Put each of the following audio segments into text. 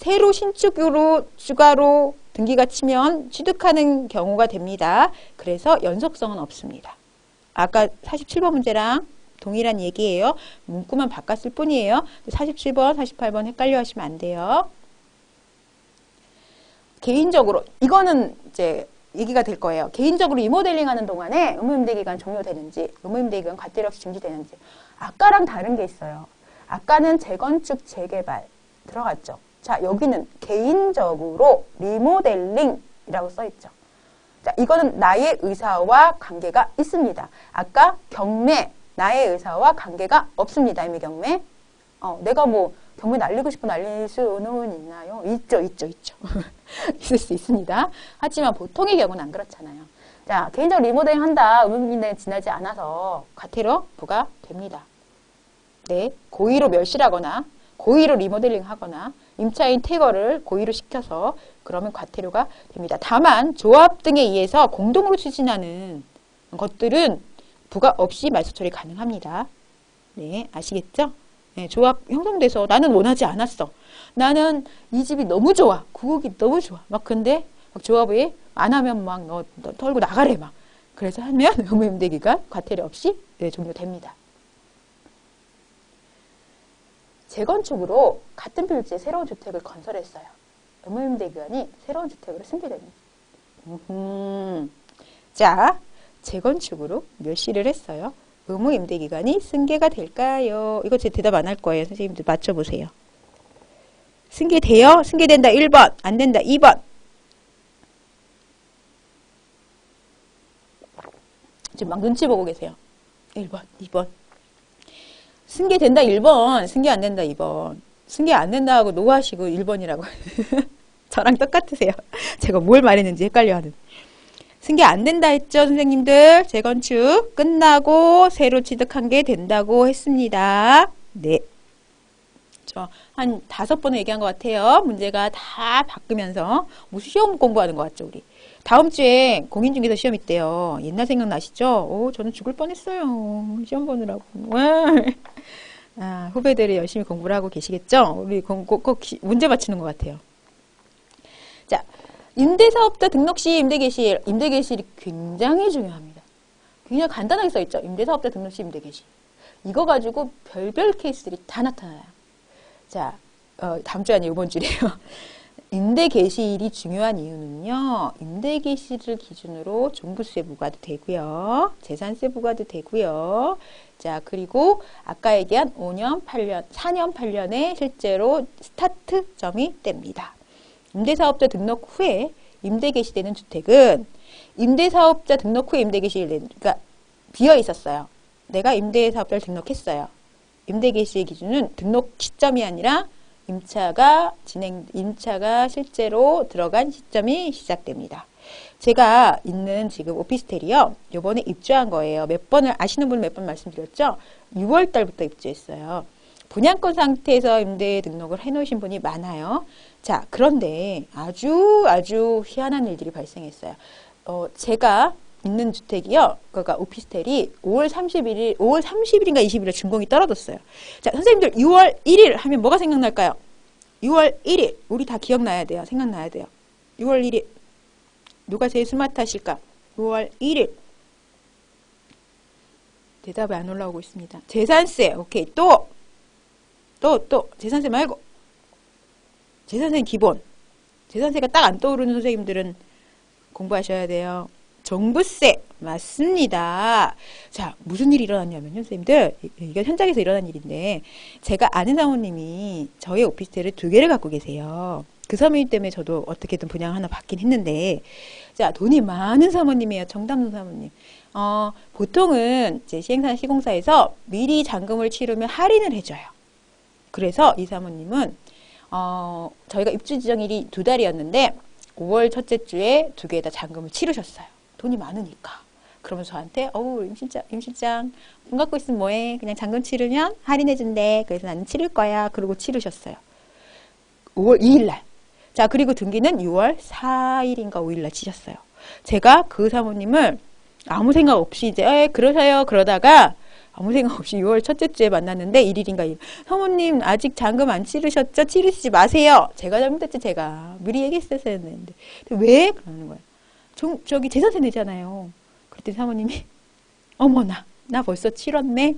새로 신축으로 추가로 등기가 치면 취득하는 경우가 됩니다. 그래서 연속성은 없습니다. 아까 47번 문제랑 동일한 얘기예요. 문구만 바꿨을 뿐이에요. 47번, 48번 헷갈려 하시면 안 돼요. 개인적으로 이거는 이제 얘기가 될 거예요. 개인적으로 리모델링 하는 동안에 의무임대 기간 종료되는지, 의무임대 기간 과태료 없이 중지되는지. 아까랑 다른 게 있어요. 아까는 재건축, 재개발 들어갔죠. 자, 여기는 개인적으로 리모델링이라고 써있죠. 자, 이거는 나의 의사와 관계가 있습니다. 아까 경매, 나의 의사와 관계가 없습니다. 이미 경매. 내가 뭐 경매 날리고 싶어 날릴 수는 있나요? 있죠. 있을 수 있습니다. 하지만 보통의 경우는 안 그렇잖아요. 자, 개인적으로 리모델링 한다. 의무임대 지나지 않아서 과태료 부과됩니다. 네, 고의로 멸실하거나 고의로 리모델링 하거나 임차인 퇴거를 고의로 시켜서 그러면 과태료가 됩니다. 다만 조합 등에 의해서 공동으로 추진하는 것들은 부과 없이 말소 처리 가능합니다. 네, 아시겠죠? 네, 조합 형성돼서 나는 원하지 않았어. 나는 이 집이 너무 좋아. 구국이 너무 좋아. 막 근데 막 조합이 안 하면 막 너 털고 나가래 막. 그래서 하면 의무임대 기간 과태료 없이 네, 종료됩니다. 재건축으로 같은 필지에 새로운 주택을 건설했어요. 의무임대 기간이 새로운 주택으로 승계됩니다. 자, 재건축으로 멸실을 했어요. 의무임대 기간이 승계가 될까요? 이거 제 대답 안 할 거예요. 선생님들 맞춰보세요. 승계돼요? 승계된다 1번, 안 된다 2번. 지금 막 눈치 보고 계세요. 1번, 2번. 승계된다 1번, 승계 안 된다 2번. 승계 안 된다 하고 노하시고 1번이라고. 저랑 똑같으세요. 제가 뭘 말했는지 헷갈려하는. 승계 안 된다 했죠, 선생님들? 재건축 끝나고 새로 취득한 게 된다고 했습니다. 네. 저 한 5번을 얘기한 것 같아요. 문제가 다 바꾸면서. 뭐 시험 공부하는 것 같죠, 우리? 다음 주에 공인중개사 시험 있대요. 옛날 생각나시죠? 저는 죽을 뻔했어요. 시험 보느라고. 아, 후배들이 열심히 공부를 하고 계시겠죠? 우리 꼭 문제 맞히는 것 같아요. 자, 임대사업자 등록 시 임대개실. 임대개실이 굉장히 중요합니다. 굉장히 간단하게 써있죠. 임대사업자 등록 시 임대개실. 이거 가지고 별별 케이스들이 다 나타나요. 자, 다음 주 아니에요. 이번 주래요. 임대개실이 중요한 이유는요. 임대개실을 기준으로 종부세 부과도 되고요. 재산세 부과도 되고요. 자, 그리고 아까 얘기한 5년, 8년, 4년, 8년에 실제로 스타트점이 됩니다. 임대사업자 등록 후에 임대개시되는 주택은 임대사업자 등록 후에 임대개시되는, 그러니까 비어 있었어요. 내가 임대사업자를 등록했어요. 임대개시 기준은 등록 시점이 아니라 임차가 실제로 들어간 시점이 시작됩니다. 제가 있는 지금 오피스텔이요. 요번에 입주한 거예요. 몇 번을 아시는 분은 몇 번 말씀드렸죠? 6월 달부터 입주했어요. 분양권 상태에서 임대 등록을 해놓으신 분이 많아요. 자, 그런데 아주 희한한 일들이 발생했어요. 제가 있는 주택이요. 그러니까 오피스텔이 5월 30일인가 20일에 준공이 떨어졌어요. 자, 선생님들 6월 1일 하면 뭐가 생각날까요? 6월 1일. 우리 다 기억나야 돼요. 생각나야 돼요. 6월 1일. 누가 제일 스마트하실까? 6월 1일. 대답이 안 올라오고 있습니다. 재산세. 오케이. 또. 재산세 말고. 재산세는 기본. 재산세가 딱 안 떠오르는 선생님들은 공부하셔야 돼요. 종부세. 맞습니다. 자, 무슨 일이 일어났냐면요, 선생님들. 이건 현장에서 일어난 일인데, 제가 아는 사모님이 저희 오피스텔을 2개를 갖고 계세요. 그 사모님 때문에 저도 어떻게든 분양 하나 받긴 했는데, 자, 돈이 많은 사모님이에요. 정담동 사모님. 보통은 이제 시공사에서 미리 잔금을 치르면 할인을 해줘요. 그래서 이 사모님은, 저희가 입주 지정일이 2달이었는데, 5월 첫째 주에 2개에다 잔금을 치르셨어요. 돈이 많으니까. 그러면서 저한테 임 실장 돈 갖고 있으면 뭐해? 그냥 잔금 치르면 할인해준대. 그래서 나는 치를 거야. 그러고 치르셨어요. 5월 2일날. 자, 그리고 등기는 6월 4일인가 5일날 치셨어요. 제가 그 사모님을 아무 생각 없이 이제 그러세요. 그러다가 아무 생각 없이 6월 첫째 주에 만났는데 1일인가 2일. 사모님 아직 잔금 안 치르셨죠? 치르시지 마세요. 제가 잘못했지 제가. 미리 얘기했어야 했는데. 왜? 그러는 거예요. 저기 재산세 내잖아요. 그랬더니 사모님이 어머나 나 벌써 치렀네.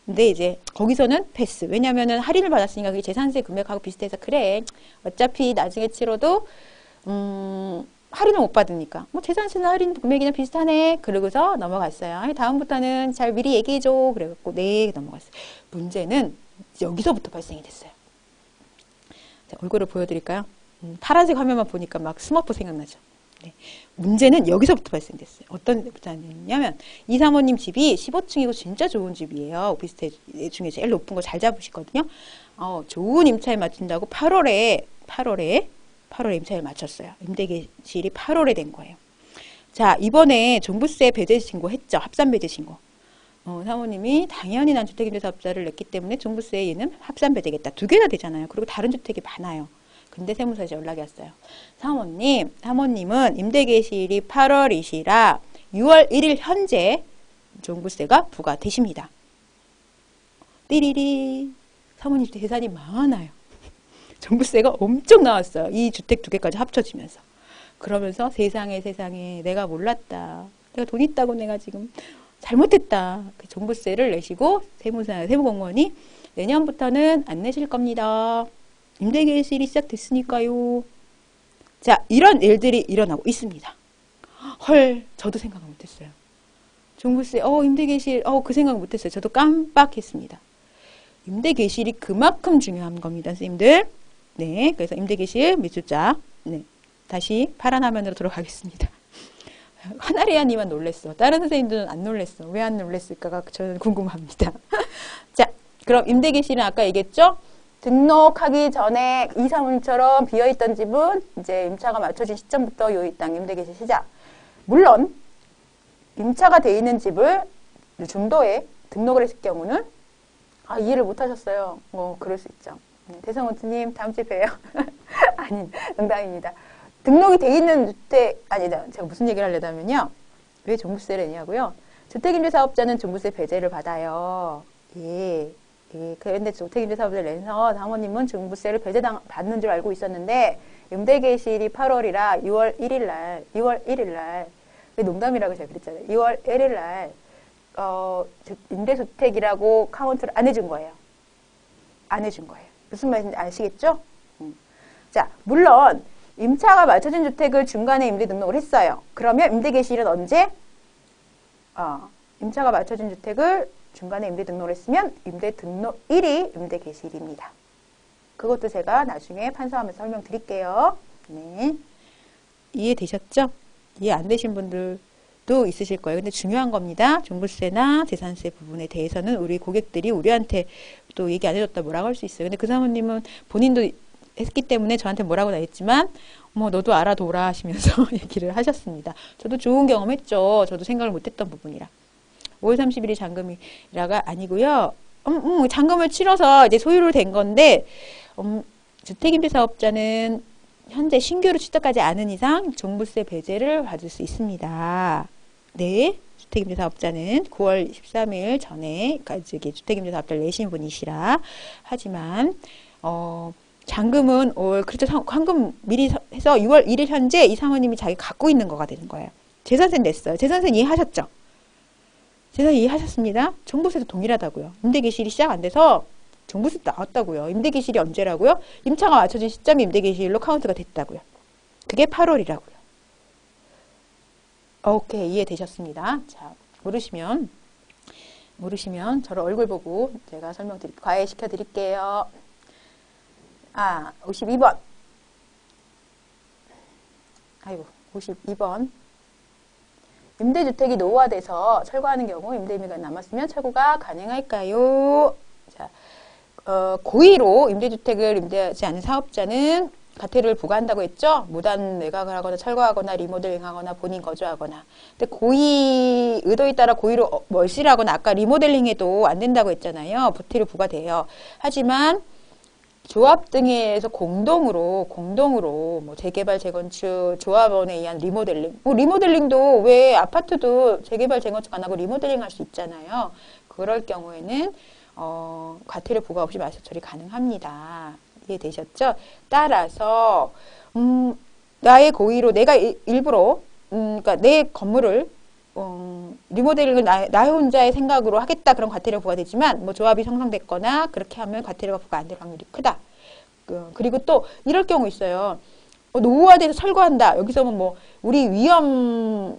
근데 이제 거기서는 패스. 왜냐면은 할인을 받았으니까 그게 재산세 금액하고 비슷해서 그래. 어차피 나중에 치러도 할인을 못 받으니까 뭐 재산세나 할인 금액이나 비슷하네. 그러고서 넘어갔어요. 다음부터는 잘 미리 얘기해줘. 그래갖고 네 넘어갔어요. 문제는 여기서부터 발생이 됐어요. 자, 얼굴을 보여드릴까요? 파란색 화면만 보니까 막 스머프 생각나죠. 네. 문제는 여기서부터 발생됐어요. 어떤 데부터냐면 이 사모님 집이 15층이고 진짜 좋은 집이에요. 오피스텔 중에 제일 높은 거 잘 잡으시거든요. 좋은 임차에 맞춘다고 8월에 임차를 맞췄어요. 임대계실이 8월에 된 거예요. 자, 이번에 종부세 배제 신고했죠. 합산 배제 신고. 사모님이 당연히 난 주택임대사업자를 냈기 때문에 종부세에 얘는 합산 배제겠다. 두 개나 되잖아요. 그리고 다른 주택이 많아요. 근데 세무서에서 연락이 왔어요. 사모님은 임대계실이 8월이시라 6월 1일 현재 종부세가 부과되십니다. 띠리리. 사모님 재산이 많아요. 종부세가 엄청 나왔어요. 이 주택 두 개까지 합쳐지면서. 그러면서 세상에 내가 몰랐다. 내가 돈 있다고 내가 지금 잘못했다. 그 종부세를 내시고 세무공무원이 내년부터는 안 내실 겁니다. 임대계실이 시작됐으니까요. 자, 이런 일들이 일어나고 있습니다. 헐, 저도 생각을 못했어요. 종부세, 임대계실, 그 생각 못했어요. 저도 깜빡했습니다. 임대계실이 그만큼 중요한 겁니다, 선생님들. 네, 그래서 임대계실 밑줄자. 네, 다시 파란 화면으로 들어가겠습니다. 하나리아님만 놀랬어. 다른 선생님들은 안 놀랬어. 왜 안 놀랬을까가 저는 궁금합니다. 자, 그럼 임대계실은 아까 얘기했죠? 등록하기 전에 이 사모님처럼 비어있던 집은 이제 임차가 맞춰진 시점부터 요 땅 임대계실 시작. 물론 임차가 돼 있는 집을 중도에 등록을 했을 경우는 이해를 못 하셨어요. 그럴 수 있죠. 대성원투님 다음 주에 봬요. 아니, 농담입니다. 등록이 돼 있는 주택, 아니다. 제가 무슨 얘기를 하려다면요. 왜 종부세를 내냐고요? 주택임대사업자는 종부세 배제를 받아요. 예. 그런데 주택임대사업자를 내서 사모님은 종부세를 배제받는 줄 알고 있었는데 임대계실이 8월이라 6월 1일 날 농담이라고 제가 그랬잖아요. 6월 1일 날 임대주택이라고 카운트를 안 해준 거예요. 안 해준 거예요. 무슨 말인지 아시겠죠? 자, 물론 임차가 맞춰진 주택을 중간에 임대 등록을 했어요. 그러면 임대계실은 언제? 임차가 맞춰진 주택을 중간에 임대 등록을 했으면 임대 등록일이 임대계실입니다. 그것도 제가 나중에 판서하면서 설명드릴게요. 네. 이해되셨죠? 이해 안 되신 분들도 있으실 거예요. 근데 중요한 겁니다. 종부세나 재산세 부분에 대해서는 우리 고객들이 우리한테 또 얘기 안 해줬다 뭐라고 할 수 있어요. 근데 그 사모님은 본인도 했기 때문에 저한테 뭐라고 나했지만 너도 알아둬라 하시면서 얘기를 하셨습니다. 저도 좋은 경험했죠. 저도 생각을 못했던 부분이라. 5월 30일이 잔금이라가 아니고요. 잔금을 치러서 이제 소유로 된 건데 주택임대사업자는 현재 신규로 취득하지 않은 이상 종부세 배제를 받을 수 있습니다. 네, 주택임대사업자는 9월 13일 전에까지 주택임대사업자를 내신 분이시라. 하지만 잔금은 그렇죠. 황금 미리 해서 6월 1일 현재 이 사모님이 자기 갖고 있는 거가 되는 거예요. 재산세 냈어요. 재산세 이해하셨죠? 재산세 이해하셨습니다. 종부세도 동일하다고요. 임대계실이 시작 안 돼서 종부세도 나왔다고요. 임대계실이 언제라고요? 임차가 맞춰진 시점이 임대계실로 카운트가 됐다고요. 그게 8월이라고요. 오케이, 이해되셨습니다. 자, 모르시면 저를 얼굴 보고 제가 과외시켜 드릴게요. 52번. 52번. 임대주택이 노후화돼서 철거하는 경우 임대인가 남았으면 철거가 가능할까요? 자, 고의로 임대주택을 임대하지 않은 사업자는 과태료를 부과한다고 했죠? 무단 매각을 하거나 철거하거나 리모델링하거나 본인 거주하거나. 근데 고의 의도에 따라 고의로 멀씨하거나 아까 리모델링해도 안 된다고 했잖아요. 과태료 부과돼요. 하지만 조합 등에서 공동으로 재개발, 재건축, 조합원에 의한 리모델링. 리모델링도 왜 아파트도 재개발, 재건축 안 하고 리모델링 할 수 있잖아요. 그럴 경우에는 과태료 부과 없이 말소 처리 가능합니다. 이해되셨죠? 따라서 나의 고의로 내가 일부러 그러니까 내 건물을 리모델링을 나 혼자의 생각으로 하겠다 그런 과태료 부과되지만 뭐 조합이 형성됐거나 그렇게 하면 과태료가 부과 안 될 확률이 크다. 그리고 또 이럴 경우 있어요. 노후화돼서 철거한다. 여기서는 뭐 우리 위험한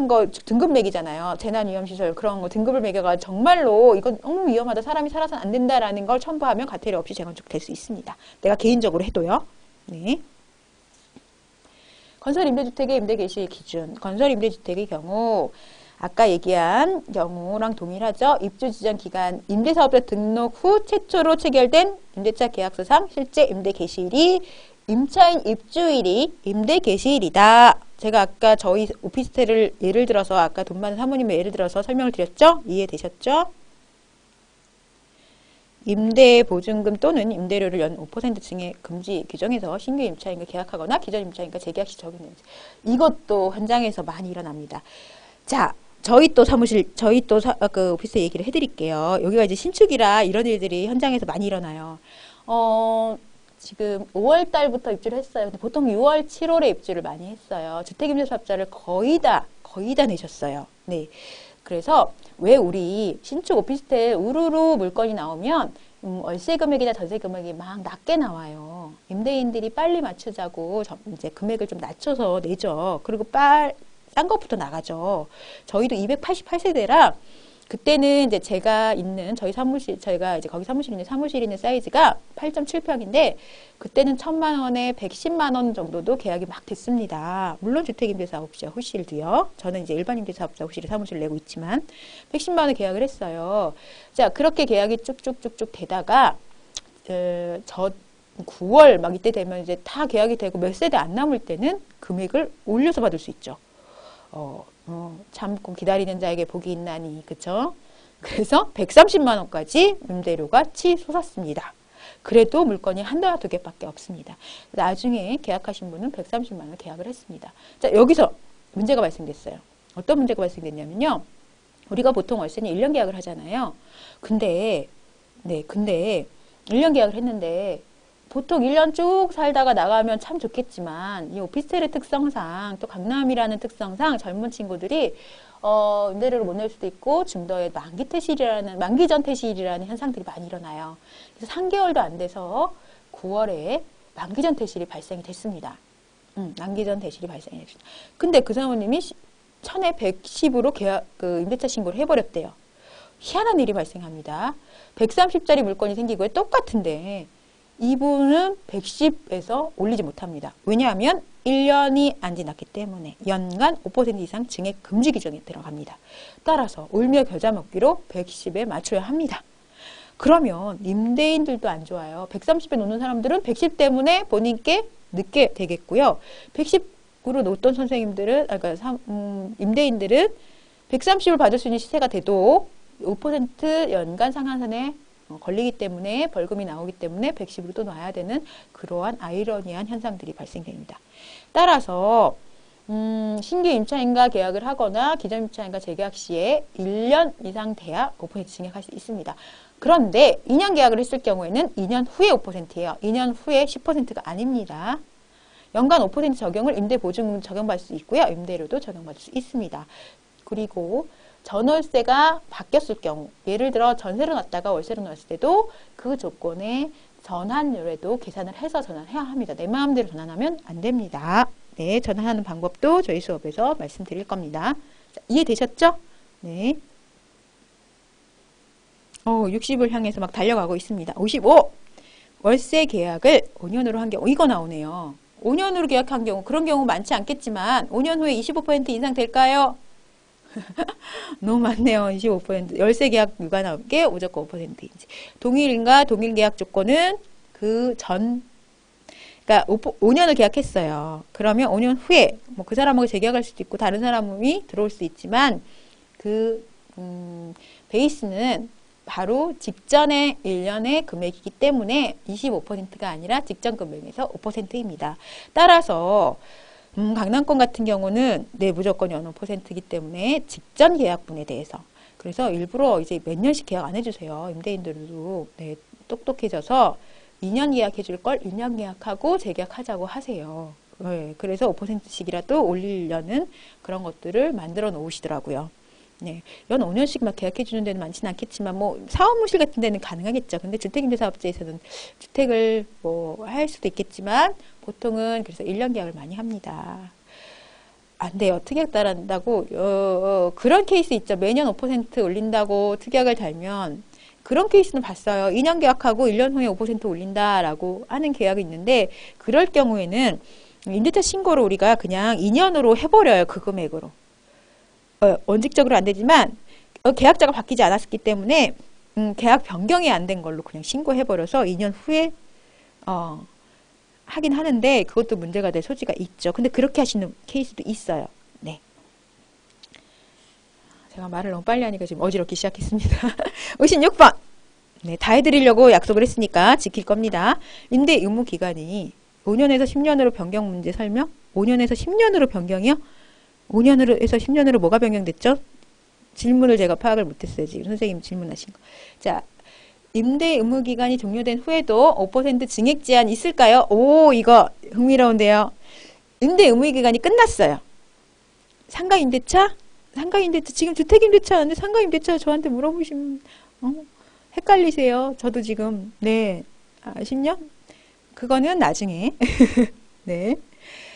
거 등급 매기잖아요. 재난위험시설 그런 거 등급을 매겨가 정말로 이건 너무 위험하다. 사람이 살아서는 안 된다라는 걸 첨부하면 과태료 없이 재건축될 수 있습니다. 내가 개인적으로 해도요. 네. 건설임대주택의 임대개시 기준. 건설임대주택의 경우 아까 얘기한 경우랑 동일하죠. 입주지정 기간, 임대사업자 등록 후 최초로 체결된 임대차 계약서상 실제 임대개시일이 임차인 입주일이 임대개시일이다. 제가 아까 저희 오피스텔을 예를 들어서 아까 돈 많은 사모님의 예를 들어서 설명을 드렸죠? 이해되셨죠? 임대보증금 또는 임대료를 연 5% 증액 금지 규정에서 신규 임차인과 계약하거나 기존 임차인과 재계약 시 적용되는지 이것도 현장에서 많이 일어납니다. 자, 저희 또 그 오피스 얘기를 해드릴게요. 여기가 이제 신축이라 이런 일들이 현장에서 많이 일어나요. 지금 5월 달부터 입주를 했어요. 근데 보통 6월, 7월에 입주를 많이 했어요. 주택임대사업자를 거의 다 내셨어요. 네. 그래서 왜 우리 신축 오피스텔 우르르 물건이 나오면 월세 금액이나 전세 금액이 막 낮게 나와요. 임대인들이 빨리 맞추자고 이제 금액을 좀 낮춰서 내죠. 그리고 싼 것부터 나가죠. 저희도 288세대라 그때는 이제 제가 있는 저희가 이제 거기 사무실 있는 사이즈가 8.7평인데 그때는 1,000만 원에 110만 원 정도도 계약이 막 됐습니다. 물론 주택임대사업자 호실도요. 저는 이제 일반 임대사업자 호실에 사무실을 내고 있지만 110만 원에 계약을 했어요. 자, 그렇게 계약이 쭉쭉쭉쭉 되다가 9월 막 이때 되면 이제 다 계약이 되고 몇 세대 안 남을 때는 금액을 올려서 받을 수 있죠. 참고 기다리는 자에게 복이 있나니, 그쵸? 그래서 130만 원까지 임대료가 치솟았습니다. 그래도 물건이 한도나 두 개밖에 없습니다. 나중에 계약하신 분은 130만 원 계약을 했습니다. 자, 여기서 문제가 발생됐어요. 어떤 문제가 발생됐냐면요. 우리가 보통 월세는 1년 계약을 하잖아요. 근데 1년 계약을 했는데 보통 1년 쭉 살다가 나가면 참 좋겠지만 이 오피스텔의 특성상 또 강남이라는 특성상 젊은 친구들이 임대료를 못 낼 수도 있고 중도에 만기 전 퇴실이라는 현상들이 많이 일어나요. 그래서 3개월도 안 돼서 9월에 만기 전 퇴실이 발생이 됐습니다. 만기 전 퇴실이 발생이 됐습니다. 근데 그 사모님이 1000에 110으로 임대차 신고를 해버렸대요. 희한한 일이 발생합니다. 130짜리 물건이 생기고요. 똑같은데 이분은 110에서 올리지 못합니다. 왜냐하면 1년이 안 지났기 때문에 연간 5% 이상 증액 금지 규정에 들어갑니다. 따라서 울며 겨자 먹기로 110에 맞춰야 합니다. 그러면 임대인들도 안 좋아요. 130에 놓는 사람들은 110 때문에 본인께 늦게 되겠고요. 110으로 놓던 선생님들은, 임대인들은 130을 받을 수 있는 시세가 돼도 5% 연간 상한선에 걸리기 때문에 벌금이 나오기 때문에 110으로 또 놔야 되는 그러한 아이러니한 현상들이 발생됩니다. 따라서 신규 임차인과 계약을 하거나 기존 임차인과 재계약 시에 1년 이상 돼야 5% 증액할 수 있습니다. 그런데 2년 계약을 했을 경우에는 2년 후에 5%예요. 2년 후에 10%가 아닙니다. 연간 5% 적용을 임대보증금 적용받을 수 있고요. 임대료도 적용받을 수 있습니다. 그리고 전월세가 바뀌었을 경우, 예를 들어 전세로 놨다가 월세로 놨을 때도 그 조건에 전환율에도 계산을 해서 전환해야 합니다. 내 마음대로 전환하면 안 됩니다. 네, 전환하는 방법도 저희 수업에서 말씀드릴 겁니다. 자, 이해되셨죠? 네. 60을 향해서 막 달려가고 있습니다. 55! 월세 계약을 5년으로 한 경우, 이거 나오네요. 5년으로 계약한 경우, 그런 경우 많지 않겠지만 5년 후에 25% 인상 될까요? 너무 많네요. 25%. 열세 계약 유가 나온 게 무조건 5%인지. 동일인가 동일 계약 조건은 그러니까 5년을 계약했어요. 그러면 5년 후에 뭐 그 사람하고 재계약할 수도 있고 다른 사람이 들어올 수 있지만 베이스는 바로 직전의 1년의 금액이기 때문에 25%가 아니라 직전 금액에서 5%입니다. 따라서 강남권 같은 경우는 무조건 연 5%이기 때문에 직전 계약분에 대해서 그래서 일부러 이제 몇 년씩 계약 안 해주세요. 임대인들도 네, 똑똑해져서 2년 계약해줄 걸 1년 계약하고 재계약하자고 하세요. 네, 그래서 5%씩이라도 올리려는 그런 것들을 만들어 놓으시더라고요. 네, 연 5년씩 막 계약해 주는 데는 많지는 않겠지만 뭐 사업무실 같은 데는 가능하겠죠. 근데 주택임대사업자에서는 주택을 뭐 할 수도 있겠지만 보통은 그래서 1년 계약을 많이 합니다. 안 돼요. 특약 따른다고 그런 케이스 있죠. 매년 5% 올린다고 특약을 달면 그런 케이스는 봤어요. 2년 계약하고 1년 후에 5% 올린다라고 하는 계약이 있는데 그럴 경우에는 임대차 신고를 우리가 그냥 2년으로 해버려요. 그 금액으로. 원칙적으로 안 되지만 계약자가 바뀌지 않았기 때문에 계약 변경이 안 된 걸로 그냥 신고해버려서 2년 후에 하긴 하는데 그것도 문제가 될 소지가 있죠. 근데 그렇게 하시는 케이스도 있어요. 네. 제가 말을 너무 빨리 하니까 지금 어지럽기 시작했습니다. 56번. 네, 다 해드리려고 약속을 했으니까 지킬 겁니다. 임대 의무 기간이 5년에서 10년으로 변경 문제 설명? 5년에서 10년으로 변경이요? 5년에서 10년으로 뭐가 변경됐죠? 질문을 제가 파악을 못했어요. 지금 선생님 질문하신 거. 자, 임대 의무 기간이 종료된 후에도 5% 증액 제한 있을까요? 오, 이거 흥미로운데요. 임대 의무 기간이 끝났어요. 상가 임대차? 상가 임대차 지금 주택 임대차 하는데 상가 임대차 저한테 물어보시면 헷갈리세요. 저도 지금 네 10년? 그거는 나중에 네.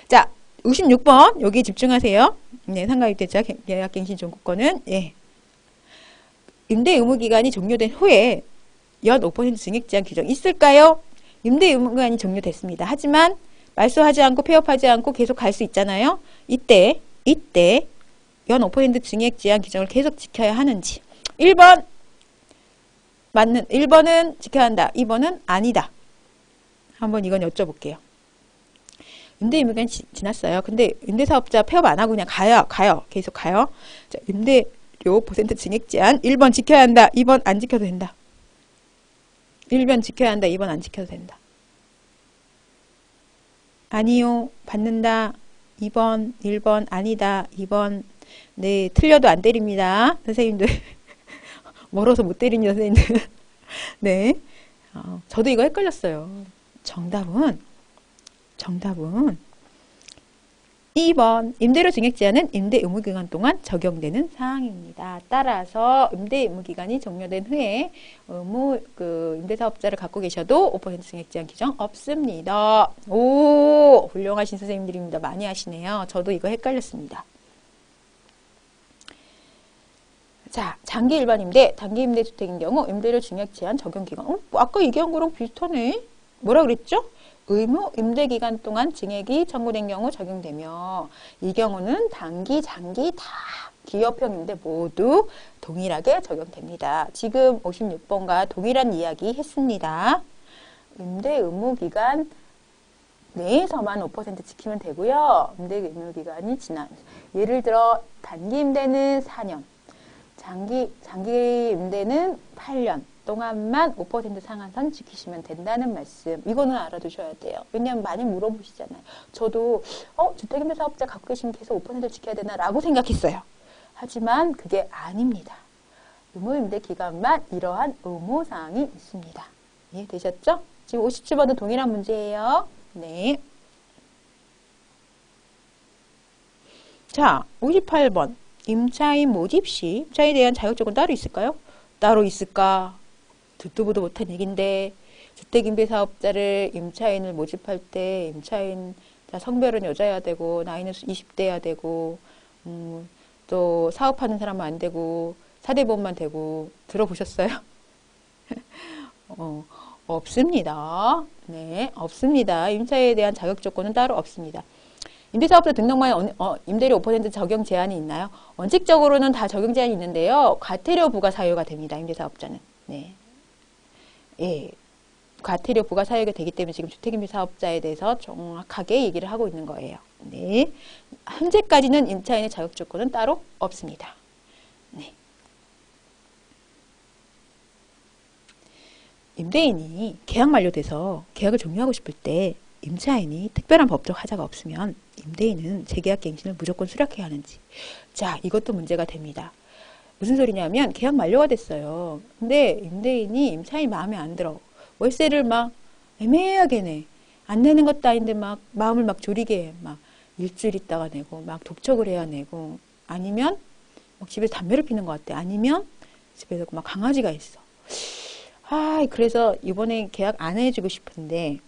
자, 56번 여기 집중하세요. 네, 상가 임대차 계약갱신 종구권은 예. 임대 의무 기간이 종료된 후에 연 5% 증액 제한 규정 있을까요? 임대 의무 기간이 종료됐습니다. 하지만 말소하지 않고 폐업하지 않고 계속 갈 수 있잖아요. 이때 연 5% 증액 제한 규정을 계속 지켜야 하는지. 1번 맞는 1번은 지켜야 한다. 2번은 아니다. 한번 이건 여쭤볼게요. 임대 의무 기간 지났어요. 근데 임대사업자 폐업 안 하고 그냥 가요. 계속 가요. 자, 임대료 % 증액 제한 1번 지켜야 한다. 2번 안 지켜도 된다. 1번 지켜야 한다. 2번 안 지켜도 된다. 아니요. 받는다. 2번, 1번 아니다. 2번 네, 틀려도 안 때립니다. 선생님들. 멀어서 못 때립니다. 선생님들. 네. 저도 이거 헷갈렸어요. 정답은 2번 임대료 증액 제한은 임대 의무 기간 동안 적용되는 사항입니다. 따라서 임대 의무 기간이 종료된 후에 임대사업자를 갖고 계셔도 5% 증액 제한 규정 없습니다. 오, 훌륭하신 선생님들입니다. 많이 하시네요. 저도 이거 헷갈렸습니다. 자, 장기 일반 임대, 단기 임대 주택인 경우 임대료 증액 제한 적용 기간. 아까 얘기한 거랑 비슷하네. 뭐라 그랬죠? 의무 임대 기간 동안 증액이 청구된 경우 적용되며 이 경우는 단기, 장기 다 기업형 임대 모두 동일하게 적용됩니다. 지금 56번과 동일한 이야기 했습니다. 임대 의무 기간 내에서만 5% 지키면 되고요. 임대 의무 기간이 지난 예를 들어 단기 임대는 4년, 장기 임대는 8년 동안만 5% 상한선 지키시면 된다는 말씀. 이거는 알아두셔야 돼요. 왜냐하면 많이 물어보시잖아요. 저도 주택임대사업자 갖고 계시면 계속 5% 지켜야 되나 라고 생각했어요. 하지만 그게 아닙니다. 의무임대 기간만 이러한 의무사항이 있습니다. 이해되셨죠? 지금 57번도 동일한 문제예요. 네. 자, 58번. 임차인 모집 시 임차인에 대한 자격조건 따로 있을까요? 따로 있을까? 듣도 보도 못한 얘기인데 주택임대사업자를 임차인을 모집할 때 임차인 성별은 여자여야 되고 나이는 20대여야 되고 또 사업하는 사람은 안 되고 사대보험만 되고 들어보셨어요? 없습니다. 네, 없습니다. 임차인에 대한 자격조건은 따로 없습니다. 임대사업자 등록만에 임대료 5% 적용 제한이 있나요? 원칙적으로는 다 적용 제한이 있는데요. 과태료 부과 사유가 됩니다. 임대사업자는. 네. 예. 과태료 부과 사유가 되기 때문에 지금 주택임대사업자에 대해서 정확하게 얘기를 하고 있는 거예요. 네. 현재까지는 임차인의 자격조건은 따로 없습니다. 네. 임대인이 계약 만료돼서 계약을 종료하고 싶을 때 임차인이 특별한 법적 하자가 없으면 임대인은 재계약 갱신을 무조건 수락해야 하는지. 자, 이것도 문제가 됩니다. 무슨 소리냐면 계약 만료가 됐어요. 근데 임대인이 임차인이 마음에 안 들어. 월세를 막 애매하게 내. 안 내는 것도 아닌데 막 마음을 막 졸이게 해. 막 일주일 있다가 내고 막 독촉을 해야 내고 아니면 막 집에서 담배를 피는 것 같아. 아니면 집에서 막 강아지가 있어. 그래서 이번에 계약 안 해주고 싶은데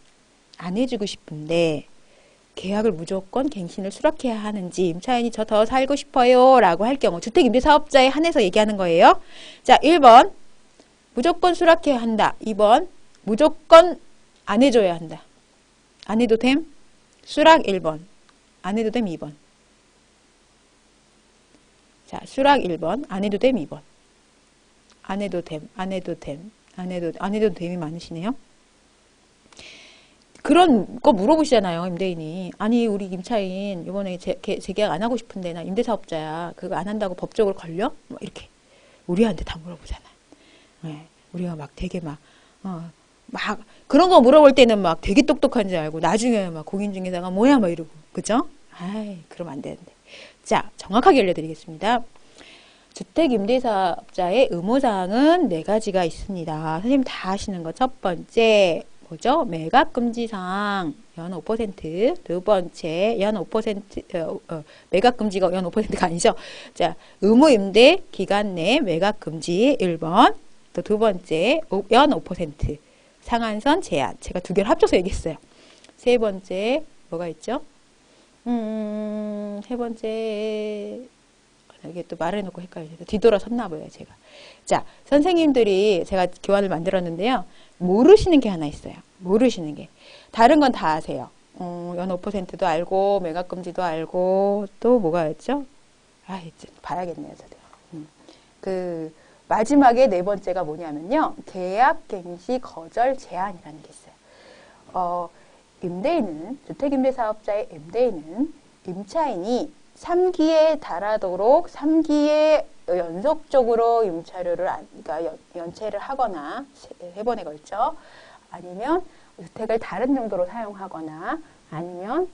계약을 무조건 갱신을 수락해야 하는지 임차인이 저 더 살고 싶어요 라고 할 경우 주택임대사업자에 한해서 얘기하는 거예요. 자, 1번 무조건 수락해야 한다. 2번 무조건 안 해줘야 한다. 안 해도 됨? 수락 1번. 안 해도 됨 2번. 자, 수락 1번. 안 해도 됨 2번. 안 해도 됨. 안 해도 됨. 안 해도 됨이 많으시네요. 그런 거 물어보시잖아요, 임대인이. 아니, 우리 임차인 이번에 재계약 안 하고 싶은데 나 임대사업자야. 그거 안 한다고 법적으로 걸려? 뭐 이렇게 우리한테 다 물어보잖아. 네, 우리가 막 되게 막 그런 거 물어볼 때는 막 되게 똑똑한 줄 알고 나중에 막 공인중개사가 뭐야 막 이러고 그죠? 그러면 안 되는데. 자, 정확하게 알려드리겠습니다. 주택임대사업자의 의무사항은 4가지가 있습니다. 선생님 다 아시는 거. 첫 번째 뭐죠? 매각금지사항 연 5%. 두 번째 연 5% 매각금지가 연 5%가 아니죠. 자, 의무임대 기간 내 매각금지 1번. 또 두 번째 연 5% 상한선 제한. 제가 두 개를 합쳐서 얘기했어요. 세 번째 뭐가 있죠? 세 번째 이게 또 말해놓고 헷갈려서 뒤돌아섰나 봐요, 제가. 자, 선생님들이 제가 교환을 만들었는데요. 모르시는 게 하나 있어요. 모르시는 게. 다른 건 다 아세요. 연 5%도 알고, 매각금지도 알고, 또 뭐가 있죠? 이제 봐야겠네요, 저도. 마지막에 4번째가 뭐냐면요. 계약갱시 거절 제한이라는 게 있어요. 임대인은, 주택임대사업자의 임대인은 임차인이 3기에 달하도록 3기에 연속적으로 임차료를 그러니까 연체를 하거나 3번에 걸쳐 아니면 주택을 다른 용도로 사용하거나 아니면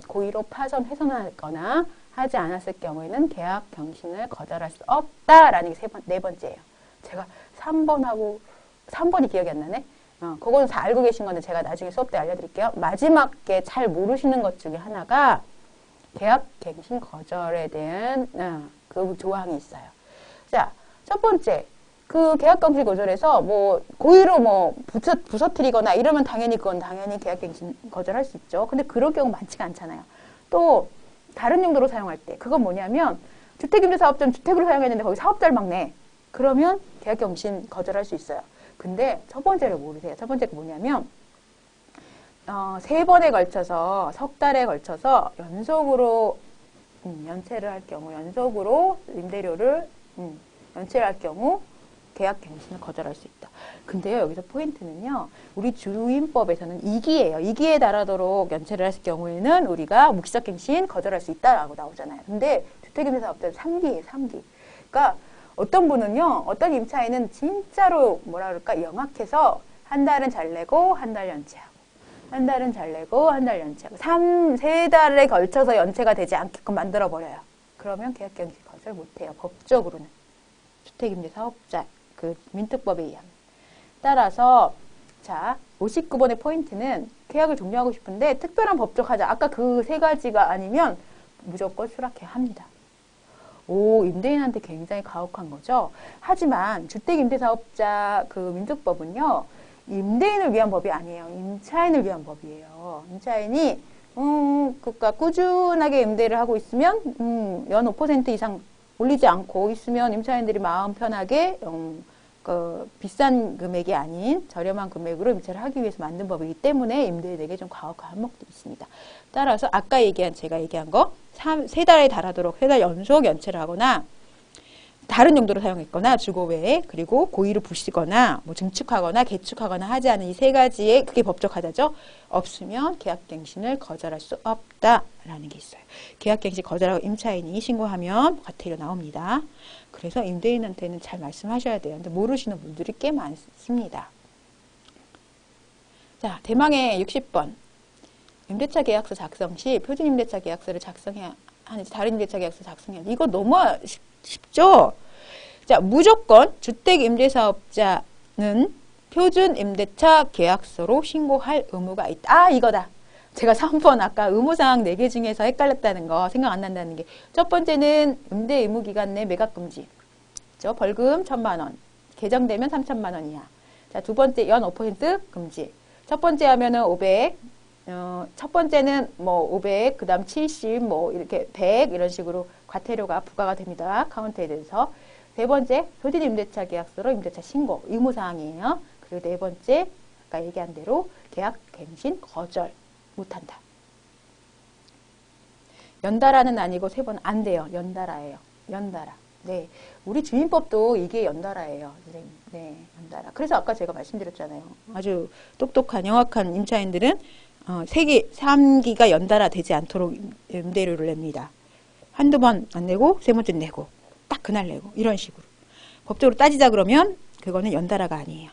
고의로 파손 훼손하거나 하지 않았을 경우에는 계약 갱신을 거절할 수 없다라는 게 4번째예요. 제가 3번이 기억이 안 나네. 그거는 다 알고 계신 건데 제가 나중에 수업 때 알려드릴게요. 마지막에 잘 모르시는 것 중에 하나가 계약 갱신 거절에 대한 그 조항이 있어요. 자, 첫 번째 그 계약 갱신 거절에서 뭐 고의로 뭐 부서뜨리거나 이러면 그건 당연히 계약 갱신 거절할 수 있죠. 근데 그럴 경우 많지가 않잖아요. 또 다른 용도로 사용할 때 그건 뭐냐면 주택임대사업자는 주택으로 사용했는데 거기 사업자를 막 내. 그러면 계약 갱신 거절할 수 있어요. 근데 첫 번째를 모르세요. 첫 번째가 뭐냐면 3번에 걸쳐서 석 달에 걸쳐서 연속으로 연체를 할 경우 연속으로 임대료를 연체를 할 경우 계약 갱신을 거절할 수 있다. 근데요, 여기서 포인트는요. 우리 주임법에서는 2기예요. 2기에 달하도록 연체를 했을 경우에는 우리가 무기적 갱신 거절할 수 있다라고 나오잖아요. 근데 주택임대사업자는 3기예요. 3기. 그러니까 어떤 분은요. 어떤 임차인은 진짜로 뭐라 그럴까 영악해서 한 달은 잘 내고 한 달 연체하고 한 달은 잘 내고 한 달 연체하고 3-4달에 걸쳐서 연체가 되지 않게끔 만들어버려요. 그러면 계약갱신 거절 못해요. 법적으로는. 주택임대사업자 그 민특법에 의하면. 따라서 자 59번의 포인트는 계약을 종료하고 싶은데 특별한 법적 하자. 아까 그 3가지가 아니면 무조건 수락해야 합니다. 임대인한테 굉장히 가혹한 거죠. 하지만 주택임대사업자 그 민특법은요. 임대인을 위한 법이 아니에요. 임차인을 위한 법이에요. 임차인이 그러니까 꾸준하게 임대를 하고 있으면 연 5% 이상 올리지 않고 있으면 임차인들이 마음 편하게 비싼 금액이 아닌 저렴한 금액으로 임차를 하기 위해서 만든 법이기 때문에 임대인에게 좀 가혹한 항목도 있습니다. 따라서 아까 제가 얘기한 거 3달에 달하도록 3달 연속 연체를 하거나 다른 용도로 사용했거나 주거 외에 그리고 고의로 부시거나 뭐 증축하거나 개축하거나 하지 않은 이 3가지의 그게 법적 하자죠. 없으면 계약갱신을 거절할 수 없다라는 게 있어요. 계약갱신 거절하고 임차인이 신고하면 과태료 나옵니다. 그래서 임대인한테는 잘 말씀하셔야 돼요. 근데 모르시는 분들이 꽤 많습니다. 자, 대망의 60번. 임대차 계약서 작성 시 표준 임대차 계약서를 작성해야 하는지 다른 임대차 계약서 작성해야 하는지 이거 너무 쉽죠? 자, 무조건 주택임대사업자는 표준임대차 계약서로 신고할 의무가 있다. 아, 이거다. 제가 3번 아까 의무사항 4개 중에서 헷갈렸다는 거 생각 안 난다는 게. 첫 번째는 임대 의무 기간 내 매각금지. 벌금 1,000만 원. 개정되면 3,000만 원 이하. 자, 두 번째 연 5% 금지. 첫 번째 하면은 500. 첫 번째는 뭐 500, 그 다음 70, 뭐 이렇게 100 이런 식으로 과태료가 부과가 됩니다. 카운트에 대해서. 세 번째, 표준 임대차 계약서로 임대차 신고 의무사항이에요. 그리고 네 번째, 아까 얘기한 대로 계약 갱신 거절 못한다. 연달아는 아니고 세 번 안 돼요. 연달아예요. 연달아. 네, 우리 주민법도 이게 연달아예요, 선생님. 네, 연달아. 그래서 아까 제가 말씀드렸잖아요. 아주 똑똑한 영악한 임차인들은 3기가 연달아 되지 않도록 임대료를 냅니다. 한두 번 안 내고 세 번째 내고 딱 그날 내고 이런 식으로. 법적으로 따지자 그러면 그거는 연달아가 아니에요.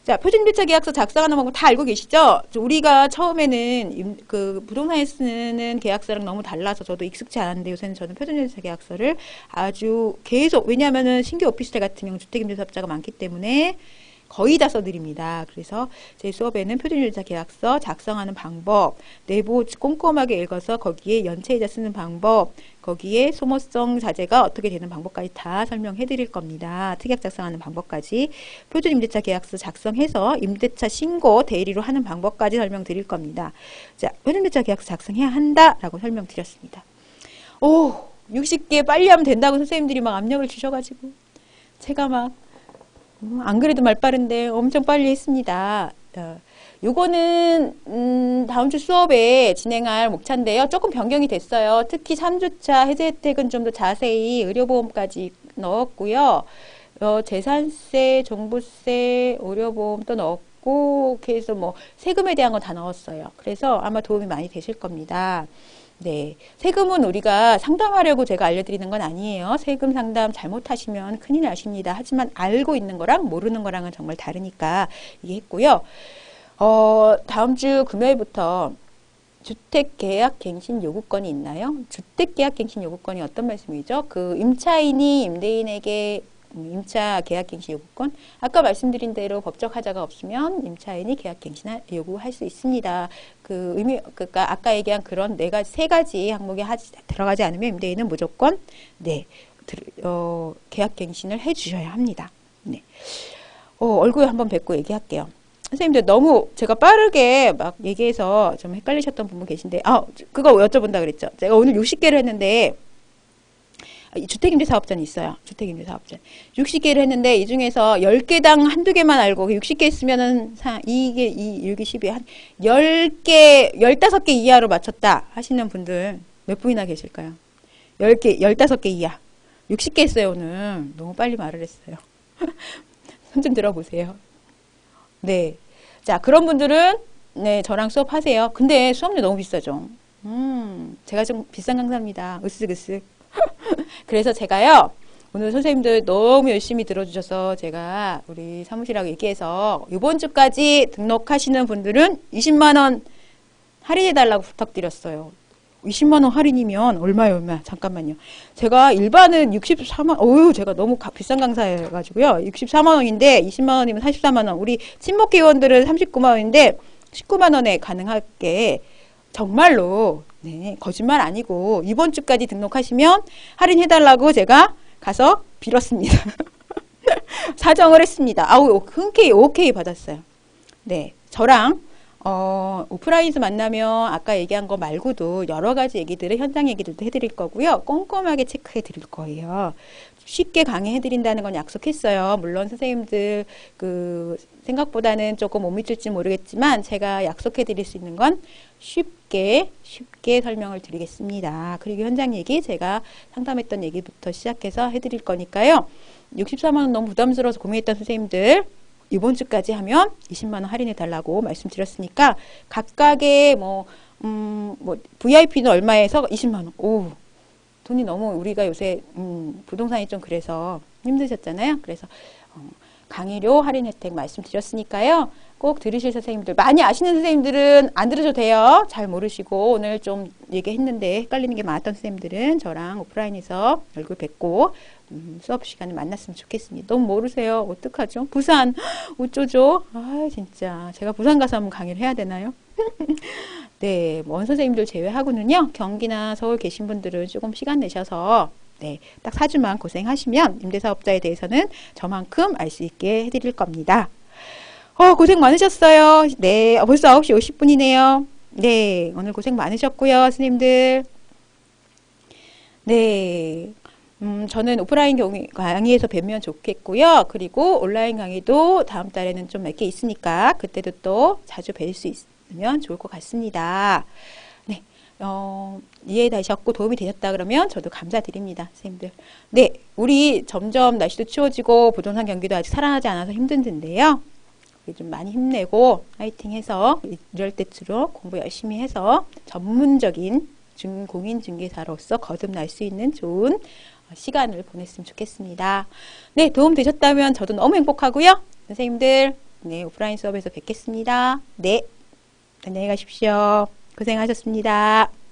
자, 표준임대차 계약서 작성하는 방법 다 알고 계시죠? 우리가 처음에는 그 부동산에 쓰는 계약서랑 너무 달라서 저도 익숙치 않았는데 요새는 저는 표준임대차 계약서를 아주 계속, 왜냐하면은 신규 오피스텔 같은 경우 주택임대사업자가 많기 때문에 거의 다 써드립니다. 그래서 제 수업에는 표준임대차 계약서 작성하는 방법, 내부 꼼꼼하게 읽어서 거기에 연체이자 쓰는 방법, 거기에 소모성 자재가 어떻게 되는 방법까지 다 설명해 드릴 겁니다. 특약 작성하는 방법까지. 표준임대차 계약서 작성해서 임대차 신고 대리로 하는 방법까지 설명드릴 겁니다. 자, 표준임대차 계약서 작성해야 한다라고 설명드렸습니다. 오, 60개 빨리 하면 된다고 선생님들이 막 압력을 주셔가지고 제가 막 안 그래도 말 빠른데 엄청 빨리 했습니다. 요거는 다음 주 수업에 진행할 목차인데요. 조금 변경이 됐어요. 특히 3주차 해제 혜택은 좀 더 자세히 의료보험까지 넣었고요. 재산세, 종부세, 의료보험도 넣었고, 그래서 뭐 세금에 대한 건 다 넣었어요. 그래서 아마 도움이 많이 되실 겁니다. 네, 세금은 우리가 상담하려고 제가 알려드리는 건 아니에요. 세금 상담 잘못하시면 큰일 나십니다. 하지만 알고 있는 거랑 모르는 거랑은 정말 다르니까 이게 했고요. 다음 주 금요일부터 주택계약갱신 요구권이 있나요? 주택계약갱신 요구권이 어떤 말씀이죠? 그 임차인이 임대인에게 임차 계약갱신 요구권, 아까 말씀드린 대로 법적 하자가 없으면 임차인이 계약갱신 요구할 수 있습니다. 그러니까 아까 얘기한 그런 세 가지 항목에 들어가지 않으면 임대인은 무조건 계약갱신을 해주셔야 합니다. 네. 얼굴 한번 뵙고 얘기할게요. 선생님들 너무 제가 빠르게 막 얘기해서 좀 헷갈리셨던 분도 계신데, 그거 여쭤본다 그랬죠. 제가 오늘 60개를 했는데. 주택임대사업자는 있어요. 주택임대사업자. 60개를 했는데 이 중에서 10개당 한두 개만 알고 60개 했으면은 2개, 2, 6이 12, 한 10개, 15개 이하로 맞췄다 하시는 분들 몇 분이나 계실까요? 10개, 15개 이하. 60개 했어요, 오늘. 너무 빨리 말을 했어요. 손 좀 들어보세요. 네. 자, 그런 분들은 네, 저랑 수업하세요. 근데 수업료 너무 비싸죠. 제가 좀 비싼 강사입니다. 으쓱으쓱. 그래서 제가요, 오늘 선생님들 너무 열심히 들어주셔서 제가 우리 사무실하고 얘기해서 이번 주까지 등록하시는 분들은 20만원 할인해달라고 부탁드렸어요. 20만원 할인이면 얼마요? 잠깐만요. 제가 일반은 64만, 제가 너무 비싼 강사여가지고요. 64만원인데 20만원이면 44만원. 우리 친목회원들은 39만원인데 19만원에 가능하게 정말로 네, 거짓말 아니고 이번 주까지 등록하시면 할인해달라고 제가 가서 빌었습니다. 사정을 했습니다. 흔쾌히 오케이 받았어요. 네, 저랑 오프라인에서 만나면 아까 얘기한 거 말고도 여러 가지 얘기들을 현장 얘기들도 해드릴 거고요. 꼼꼼하게 체크해 드릴 거예요. 쉽게 강의해 드린다는 건 약속했어요. 물론 선생님들 생각보다는 조금 못 믿을지 모르겠지만 제가 약속해 드릴 수 있는 건 쉽게 설명을 드리겠습니다. 그리고 현장 얘기 제가 상담했던 얘기부터 시작해서 해드릴 거니까요. 64만 원 너무 부담스러워서 고민했던 선생님들 이번 주까지 하면 20만 원 할인해 달라고 말씀드렸으니까 각각의 VIP는 얼마에서 20만 원. 돈이 너무 우리가 요새 부동산이 좀 그래서 힘드셨잖아요. 그래서 강의료 할인 혜택 말씀드렸으니까요. 꼭 들으실 선생님들, 많이 아시는 선생님들은 안 들으셔도 돼요. 잘 모르시고 오늘 좀 얘기했는데 헷갈리는 게 많았던 선생님들은 저랑 오프라인에서 얼굴 뵙고 수업 시간에 만났으면 좋겠습니다. 너무 모르세요. 어떡하죠? 부산 어쩌죠? 아 진짜 제가 부산 가서 한번 강의를 해야 되나요? 네, 먼 선생님들 제외하고는요. 경기나 서울 계신 분들은 조금 시간 내셔서 네, 딱 4주만 고생하시면 임대사업자에 대해서는 저만큼 알 수 있게 해드릴 겁니다. 고생 많으셨어요. 네, 벌써 9시 50분이네요. 네, 오늘 고생 많으셨고요, 선생님들. 네, 저는 오프라인 강의에서 뵈면 좋겠고요. 그리고 온라인 강의도 다음 달에는 좀 몇 개 있으니까 그때도 또 자주 뵐 수 있으면 좋을 것 같습니다. 네, 이해되셨고 도움이 되셨다 그러면 저도 감사드립니다, 선생님들. 네, 우리 점점 날씨도 추워지고 부동산 경기도 아직 살아나지 않아서 힘든 텐데요. 좀 많이 힘내고 화이팅 해서 이럴 때쯤 공부 열심히 해서 전문적인 공인중개사로서 거듭날 수 있는 좋은 시간을 보냈으면 좋겠습니다. 네, 도움 되셨다면 저도 너무 행복하고요. 선생님들, 네, 오프라인 수업에서 뵙겠습니다. 네, 안녕히 가십시오. 고생하셨습니다.